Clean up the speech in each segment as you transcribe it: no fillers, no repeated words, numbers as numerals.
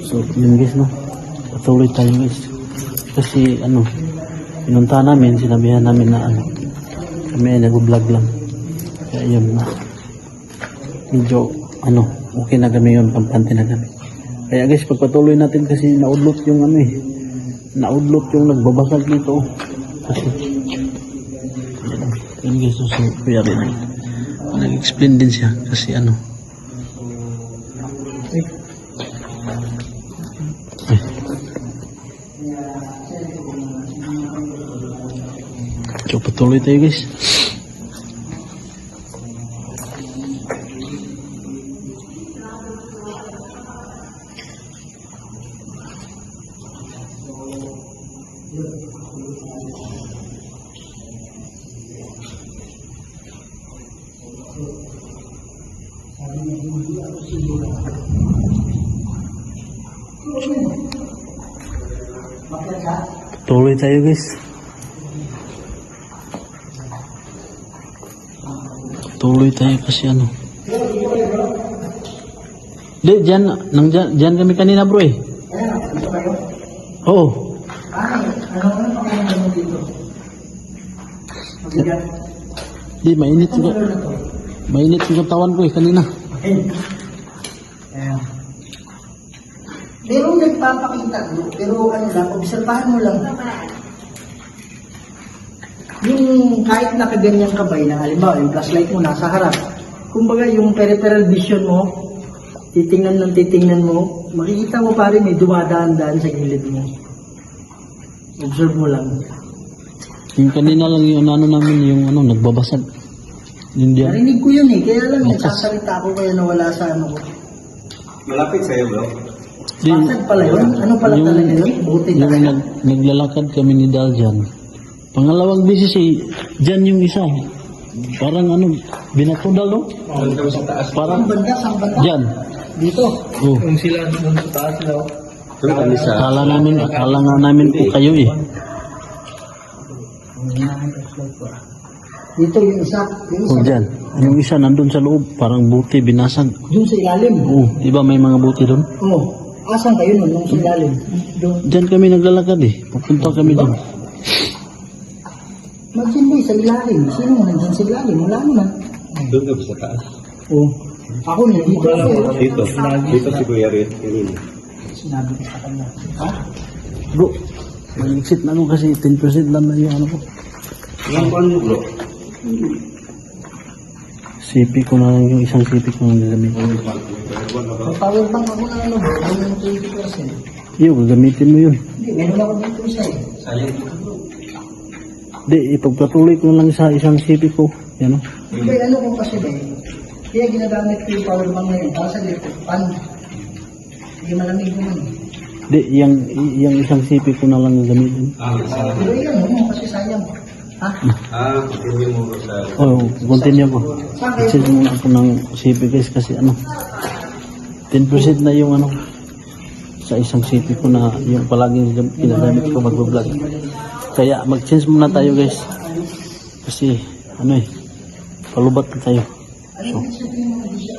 So yun guys, no, patuloy tayo guys, kasi pinunta namin, sinabihan namin na kami ay nag-vlog lang, kaya yun na medyo okay na kami yun, kampante na kami. Kaya guys, pagpatuloy natin kasi naudlot yung naudlot yung nagbabasag dito kasi yun guys. So kuya rin nag-explain din siya kasi so patuloy tayo guys. Tuloy tayo guys. Tuloy tayo kasi Di, dyan kami kanina bro eh. Oo. Di, mainit yung katawan ko eh kanina. Pero nagpapakita pero lang, obserbahan mo lang. Yung kahit nakaganyan ka ba, halimbawa yung flashlight mo nasa harap, kumbaga yung peripheral vision mo, titingnan mo, makikita mo pa rin may dumadaan-daan sa gilid mo. Observe mo lang. Yung kanina lang yung namin, yung nagbabasag. Hindi. Narinig ko yun eh, kaya lang nagsasalita ako kaya nawala sa ko. Malapit sa'yo bro? Basag pala yun? Ano pala talaga yun? Buti talaga. Naglalakad kami ni Dal dyan. Pangalawang beses dyan yung isa. Parang binatudal no? Sa taas. Parang Saan banda? dyan. Dito. Oh. Kung sila doon sa taas daw. Akala nga namin po kayo eh. Dito yung isa. Oh, dyan. Yung isa nandun sa loob. Parang buti, binasag. Doon sa ilalim. Oh, di ba may mga buti doon? Oo. Asan kayo nun? Nung sa ilalim? Doon. Dyan kami naglalakad eh. Pupunta kami doon. Mag-sindi sa ilalim. Sino mo nandyan sa ilalim? Wala naman. Doon ka ba sa taas? Oo. Ako na dito. Dito si Kuya Rit. Sinabi ko sa kanya. Ha? Bro, mag-exit na ako kasi 10% lang na yung ko. Ilang buwan mo bro? CP ko na lang yung isang CP ko na gagamitin. May power bank ako na bro. Yung 20%. Iyo, gagamitin mo yun. Hindi, meron ako dito isa eh. Silent. Di, ipagpatuloy ko lang sa isang CP ko. Yan o. Hindi, ko kasi ba eh. Kaya ginagamit ko yung power bank ngayon. Para sa electric fan. Hindi malamig naman eh. Di, yung isang CP ko na lang gagamitin. Pero yan, kasi sayang. Ha? Continue mo bro sa... Oh, continue ko. Kasi muna ako ng CP guys kasi 10% na yung sa isang CP ko na yung palaging ginagamit ko mag-vlog. Kaya mag-change muna tayo guys. Kasi palubat na tayo. So,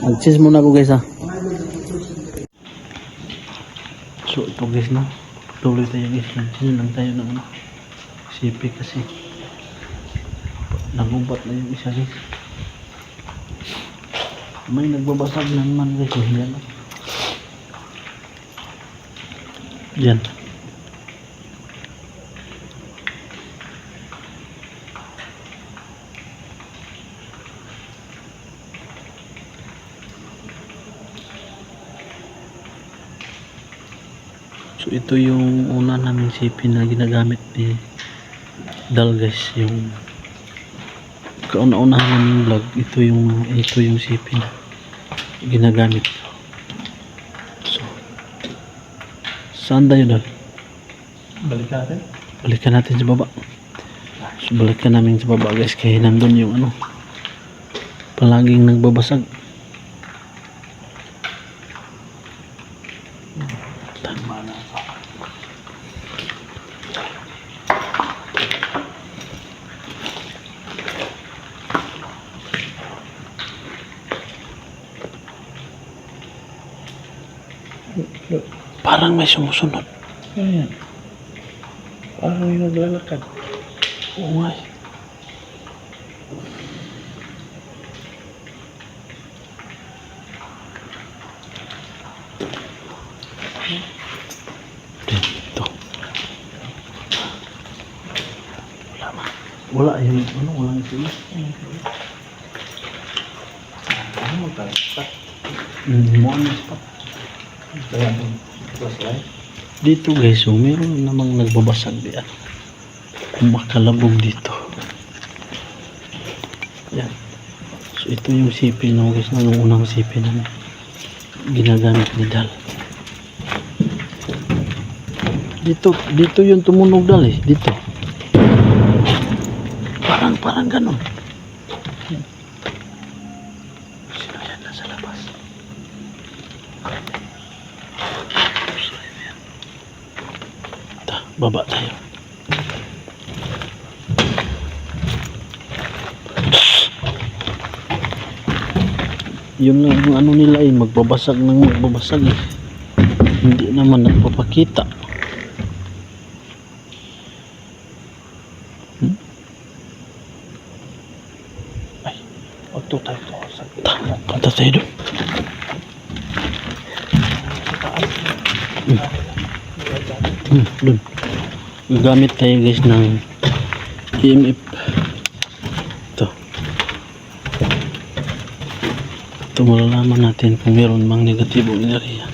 mag-change muna ako guys ha. So ito guys no. Tuloy tayo guys. Mag-change lang tayo ng CP kasi nagubat na yung isa guys. May nagbabasag naman guys. Yan o. Yan. So ito yung una naming CP na ginagamit ni Dal guys, yung kauna-unahan naming vlog. Ito yung CP na ginagamit. So saan tayo Dal? Balikan natin sa baba. So balikan namin sa baba guys, kaya nandun yung palaging nagbabasag. Parang may sumusunod. Ayan. Parang may naglalakad. Oo nga eh. Dito. Wala yung ano, walang sila. Ano mo tayo? Stop. Mo ano spot. Kaya mo. Flashlight. Dito guys, so meron namang nagbabasag diyan. Makalabog dito. Yan. So ito yung sipin no guys, nung unang sipin na ginagamit ni Dal. Dito yung tumunog Dal eh, dito. Parang ganun. Sino yan nasa labas? Baba tayo. Yun lang yung ano nila eh, magbabasag eh. Hindi naman nagpapakita. Ay, Oto tayo to. punta tayo doon. Doon. Gagamit tayo guys ng EMF. Ito malalaman natin kung meron bang negatibong enerhiya.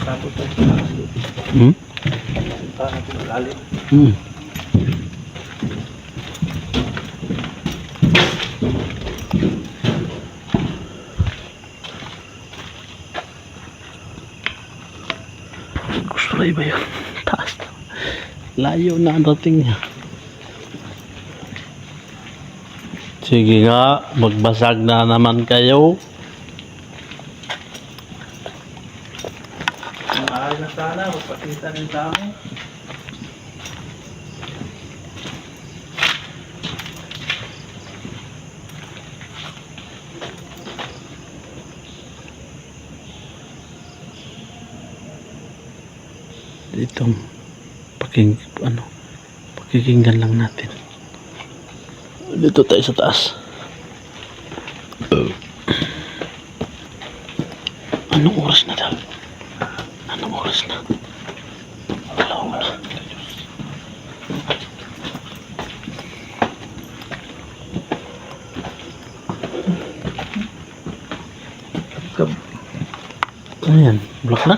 Tapos tayo. Punta natin malalim. Gusto na iba yun. Taas na. Layo na ang dating niya. Sige nga, magbasag na naman kayo. Mahal na sana. Magpakita rin sa amin. Dito pakikinggan lang natin. Dito tayo sa taas. Anong oras na daw? Anong oras na? Alaw na. Ayan, block na?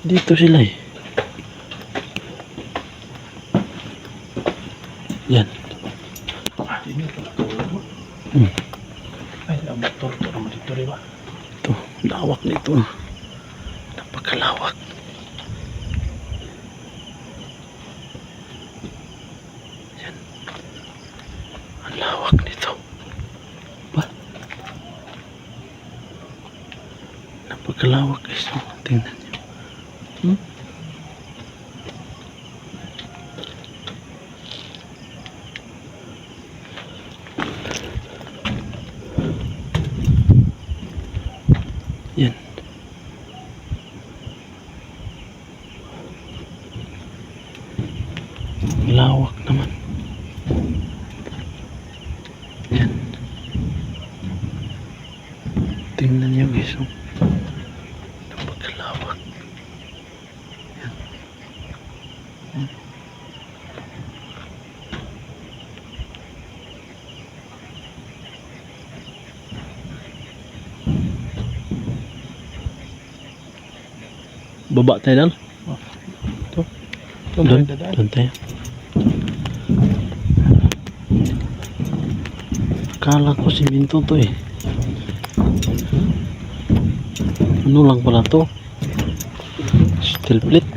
Dito sila eh. Yan. Ay, ang motor to naman dito rin ba? Ito, lawak nito. Napakalawak. Yan. Ang lawak nito. Ba? Napakalawak guys. Oh, tingnan nyo. Yan. Lawak naman. Yan. Tingnan nyo guys. Oh. Napagkalawak. Yan. Yan. Baba tayo dal. Ito. Doon tayo. Kala ko siminto to eh. Ano lang pala to? Steel plate.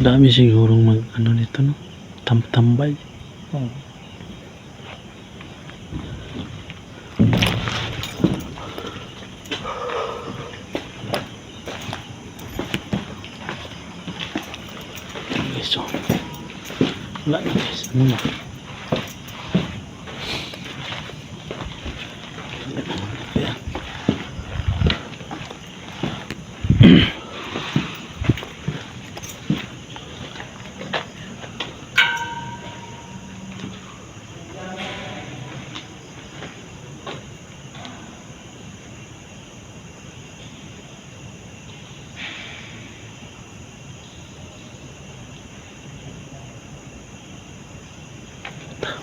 Dami sigurong mag ano nito, no? Tambay. Hmm. Guys, so wala na guys. Ano na? Ayan.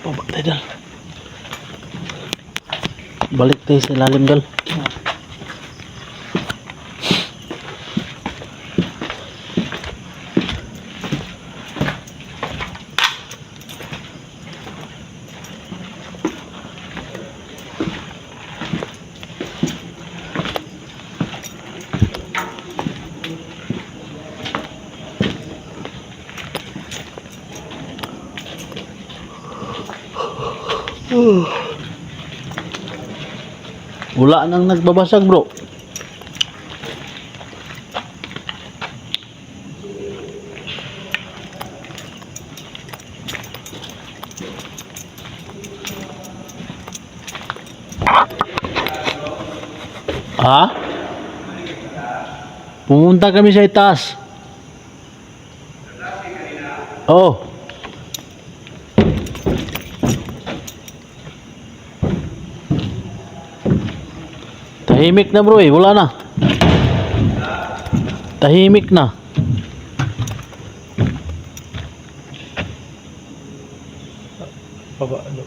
Baba tayo dal. Balik tayo sa ilalim dal. Wala nang nagbabasag bro. Ha? Pumunta kami sa itaas. Oh. Tahimik na bro eh, wala na. Tahimik na. Baba, ano?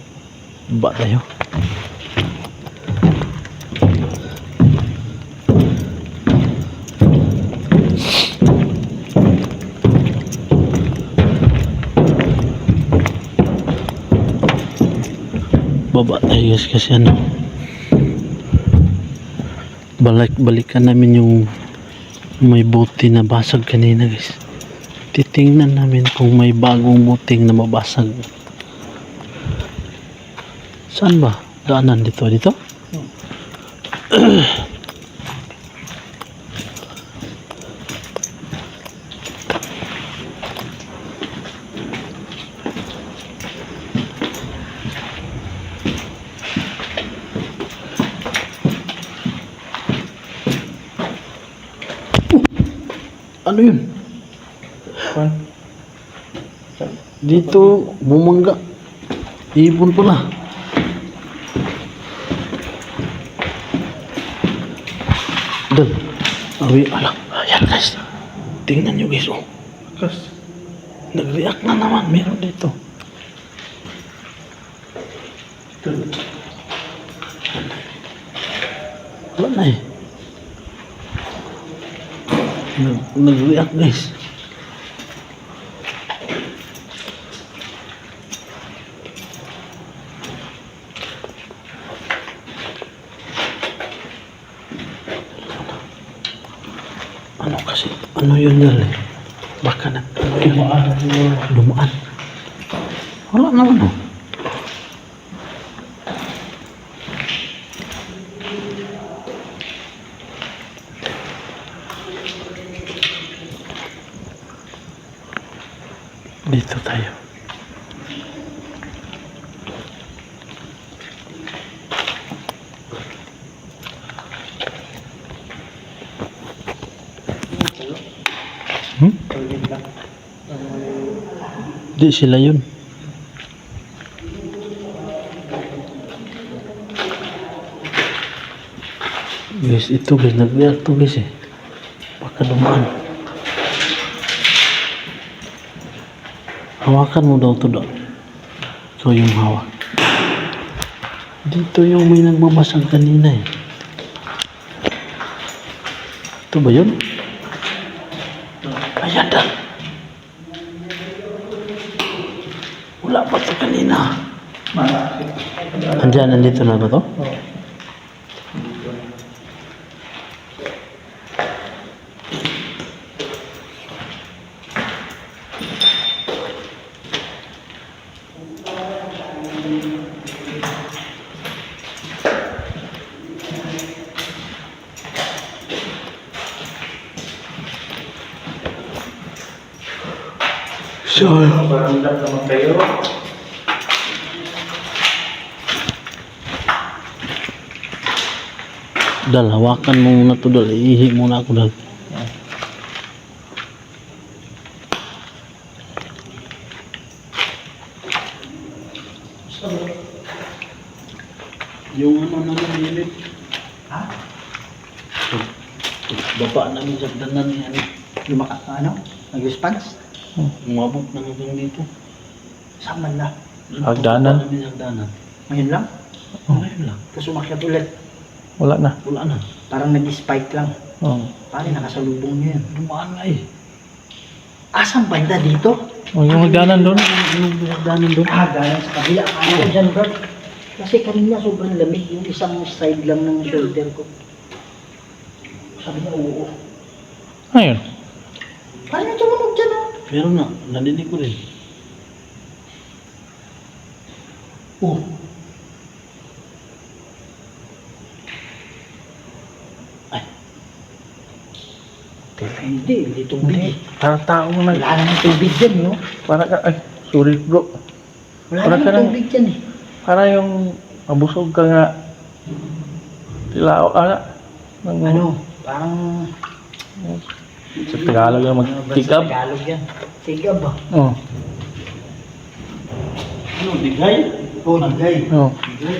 Ba tayo. Baba tayo guys kasi ano, balikan namin yung may buti na basag kanina guys. Titingnan namin kung may bagong buting na mabasag. Saan ba? Daanan dito? Ano yun? Kwan? Dito bumangga. Ibon pala. Dal. Alam. Ayan guys. Tingnan nyo guys. Oh. Kas. Nag-react na naman. Meron dito. Wala na eh. Nag-react guys. Ano kasi? Ano yun dal eh? Baka na ano yun? Lumaan. Wala naman oh. Dito tayo. Di sila yun. Guys, ito guys, nag-react to guys eh. Baka dumaan. Hawakan mo daw to daw. Ikaw yung hawak. Dito yung may nagmabasag kanina eh. Ito ba yun? Ayan na. Wala pa ito kanina. Andiyan, nandito na ba to? Sure. Paramdam naman kayo. Dal, hawakan mo muna to, Dal. Iihi muna ako, Dal. Yung ano naman init. Ha? Baba namin sa danan ni ano. Nag-response? Umabot na hanggang dito. Saan man na? Hagdanan. Baba namin sa hagdanan. Ngayon lang? Ngayon lang. Tapos umakyat ulit. Wala na. Wala na. Parang nag-spike lang. Oh. Paano nakasalubong niya yan? Dumaan na eh. Asang banda dito? Oh, yung hagdanan doon. Anong hagdanan doon? Galing sa kabila. Ano dyan, bro? Kasi kanina sobrang lamig. Yung isang side lang ng shoulder ko. Sabi niya, oo. Ayun. Paano tumunog dyan, ah? Pero na, nadinig ko rin. Oh. Ay, Hindi tubig. Parang tao na. Wala namang tubig dyan, no? Parang, ay, sorry bro. Wala Wala ka namang lang. tubig dyan, eh. Parang yung mabusog ka nga. Tilao, Ano? Parang... Sa Tagalog na magtigab. Sa Tagalog yan. Tigab, ah. Oh. ano, digay? Oh, digay. Oh. Digay.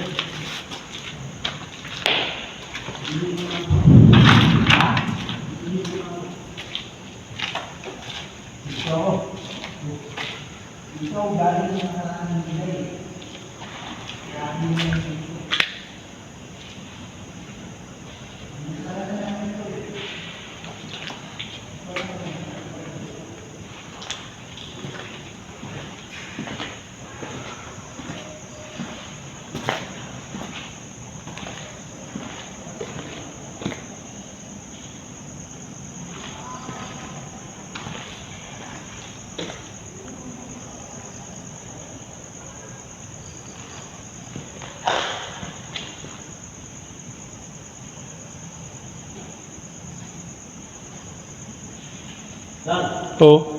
Oh.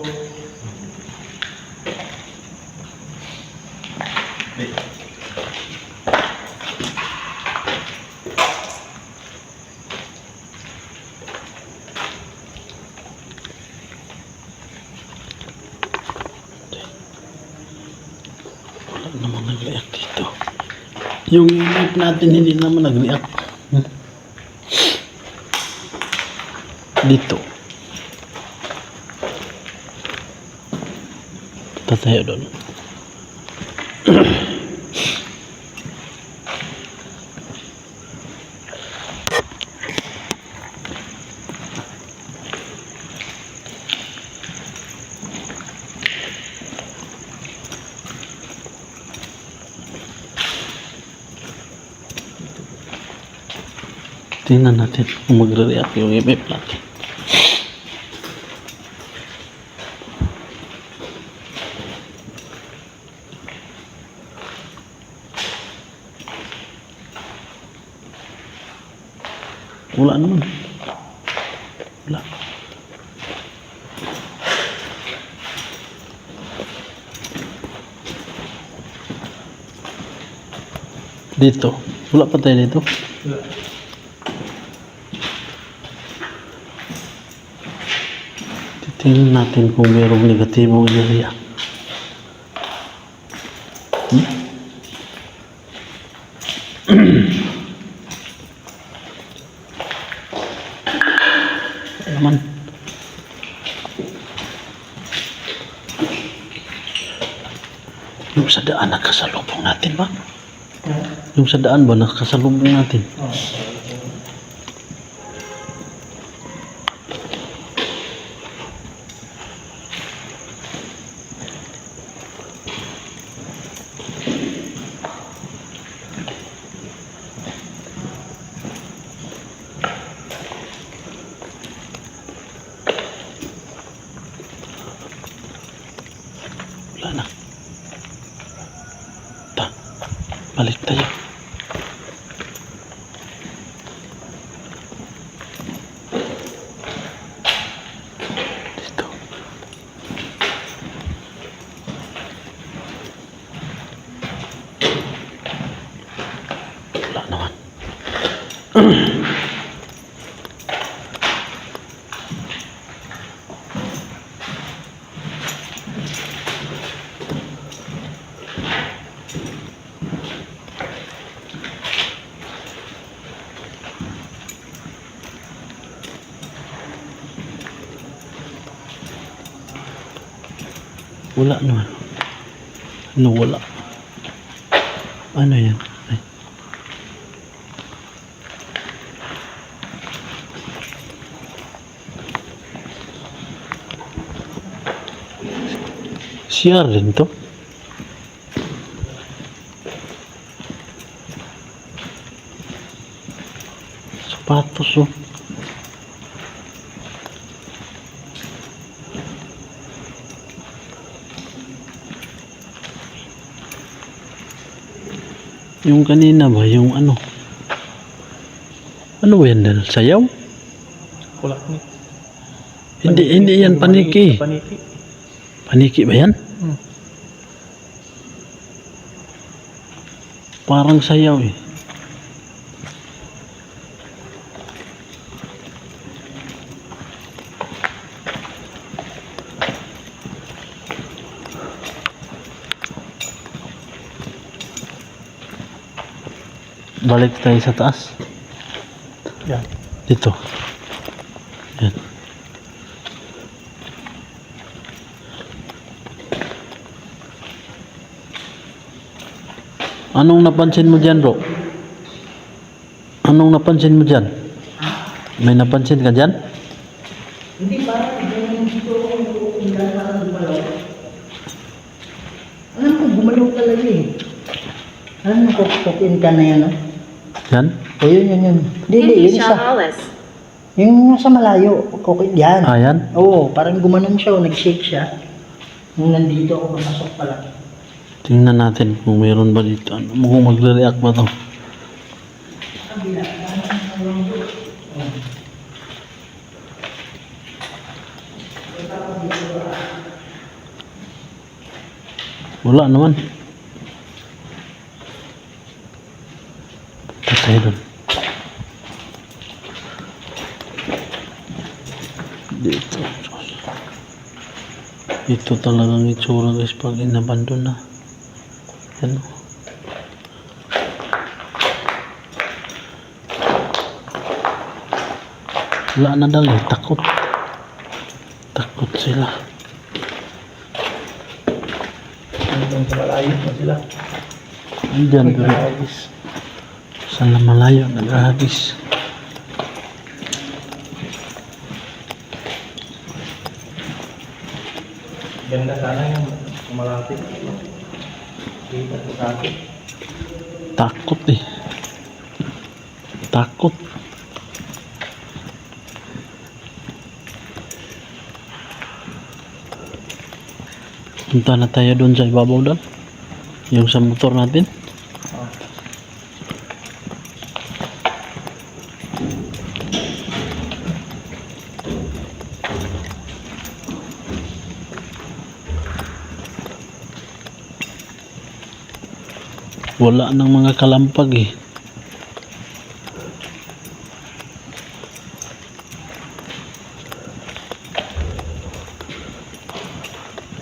Wala naman nag-react dito. Yung unit natin hindi naman nag-react. Dito. Tatayo doon. Tingnan natin kung magre-react yung MF natin. Wala naman. Wala. Dito. Wala pa tayo dito. Titingnan natin kung mayroong negatibong area. Naman. Yung sa daan nagkasalubong natin ba? Yung sa daan ba, nakasalubong natin. Wala na. Balik tayo. Dito. Wala naman. Wala naman. Ano wala? Ano yan? Ay. CR rin to? Sapatos oh. Yung kanina ba, yung ano? Ano ba yan dahil? Sayaw? Wala ni. Hindi yan paniki. Paniki. Paniki ba yan? Parang sayaw eh. Balik tayo sa taas. Yan. Dito. Yan. Anong napansin mo dyan, bro? Anong napansin mo dyan? May napansin ka dyan? Hindi parang yung dito yung parang gumalaw. Alam ko, gumalaw talaga eh. Alam mo, kukukin ka na yan, no? Yan? O yun. Hindi, yun isa. Yung nasa malayo, kukukin yan. Ah, yan? Oo, parang gumanon siya o nag-shake siya. Nung nandito ako, pumasok pala. Tingnan natin kung mayroon ba dito. Ano, kung magre-react ba to? Wala naman. Patay doon. Dito. Ito talagang itsura guys pag inabandon na. Yan. Wala na dali. Takot. Takot sila. Hanggang sa malayo pa sila. Andyan pero sa malayo nag-ahagis. Ganda sana yung malapit. Kita ko sa akin. Takot eh. Takot. Punta na tayo doon sa ibabaw doon. Yung sa motor natin. Wala nang mga kalampag eh.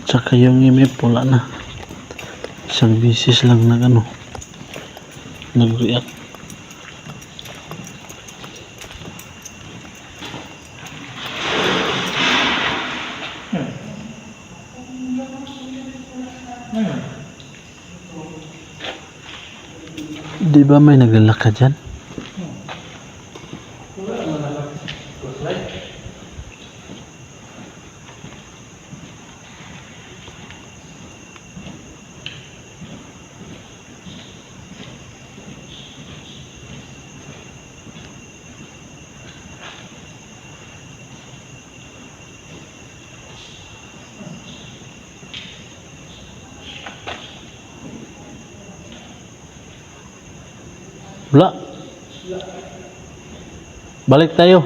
Tsaka yung imip wala na. Isang bisis lang na ano, nag-react. Di ba may naglalakad dyan? Wala. Balik tayo.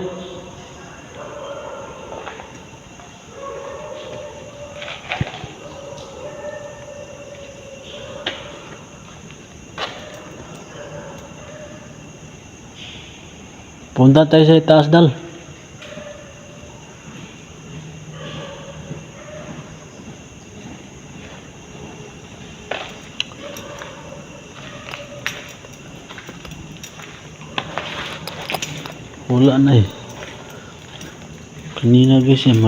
Punta tayo sa itaas, Dal. Wala na eh. Kanina guys eh,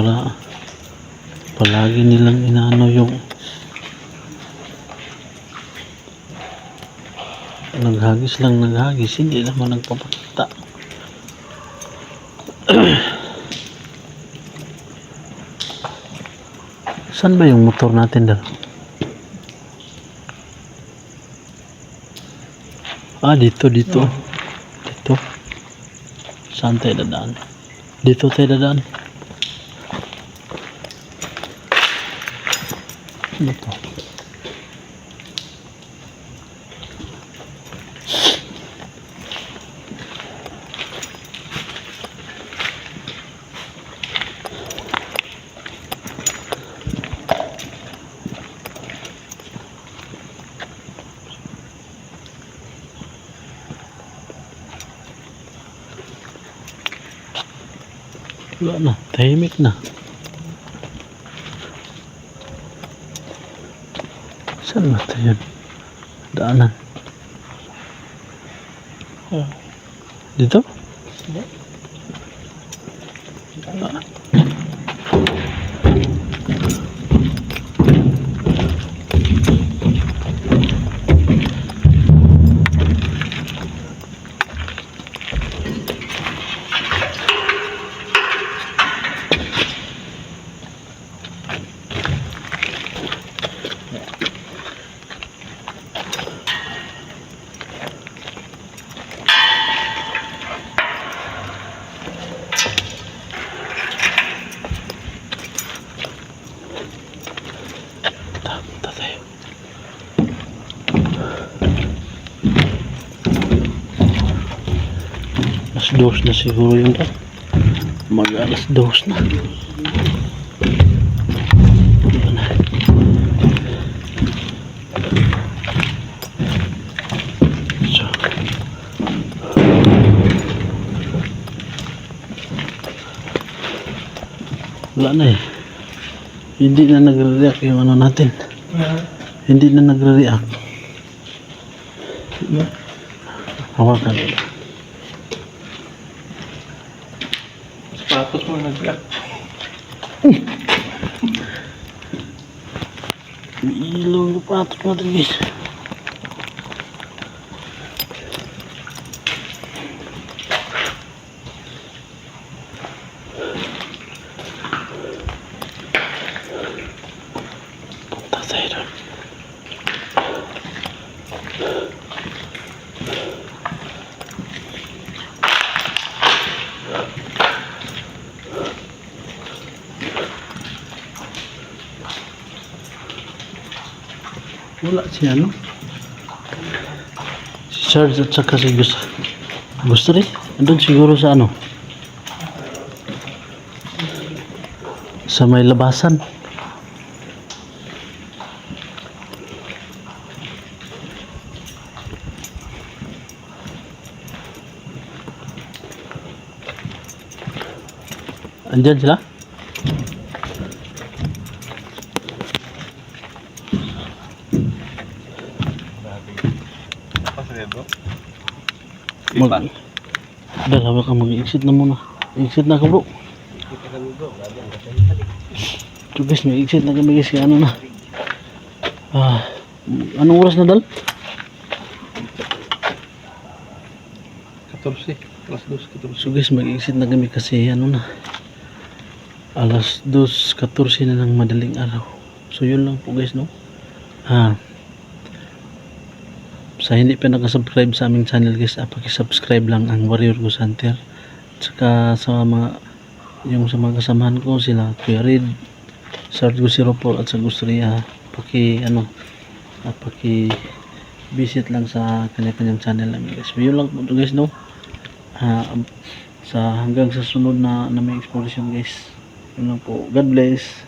palagi nilang inaano yung naghagis, hindi naman nagpapakita. Saan ba yung motor natin, Dal? Dito. Dito. Saan tayo dadaan? Dito tayo dadaan. Dito. Wala na, tahimik na. Saan ba tayo? Daanan. Dito? Punta tayo. Alas 2 na siguro yun. Mag-alas 2 na. So, wala na eh. Hindi na nagre-react yung ano natin. Hindi na nagre-react. Hawakan. Sapatos mo nag-lock. May ilaw yung patos natin guys. Punta tayo doon. Wala si ano? Si Sarge at saka si Gusto rin. Andun siguro sa ano? Sa may labasan. Andyan sila? Dalawa ka mag-exit na muna. Exit na ka bro. So guys, may exit na kami guys. Ano na? Anong oras na Dal? 14. Alas 2, 14. So guys, mag-exit na kami kasi ano na, alas 2:14 na ng madaling araw. So yun lang po guys, no? Sa hindi pa nakasubscribe sa aming channel guys, pakisubscribe lang ang Warrior Ghost Hunter. Tsaka sa mga kasamahan ko, sila Kuya Red, Sargo 04 at sa Gustria, visit lang sa kanya-kanyang channel namin guys. So yun lang po guys, no? Hanggang sa sunod na may exploration guys. Yun lang po. God bless.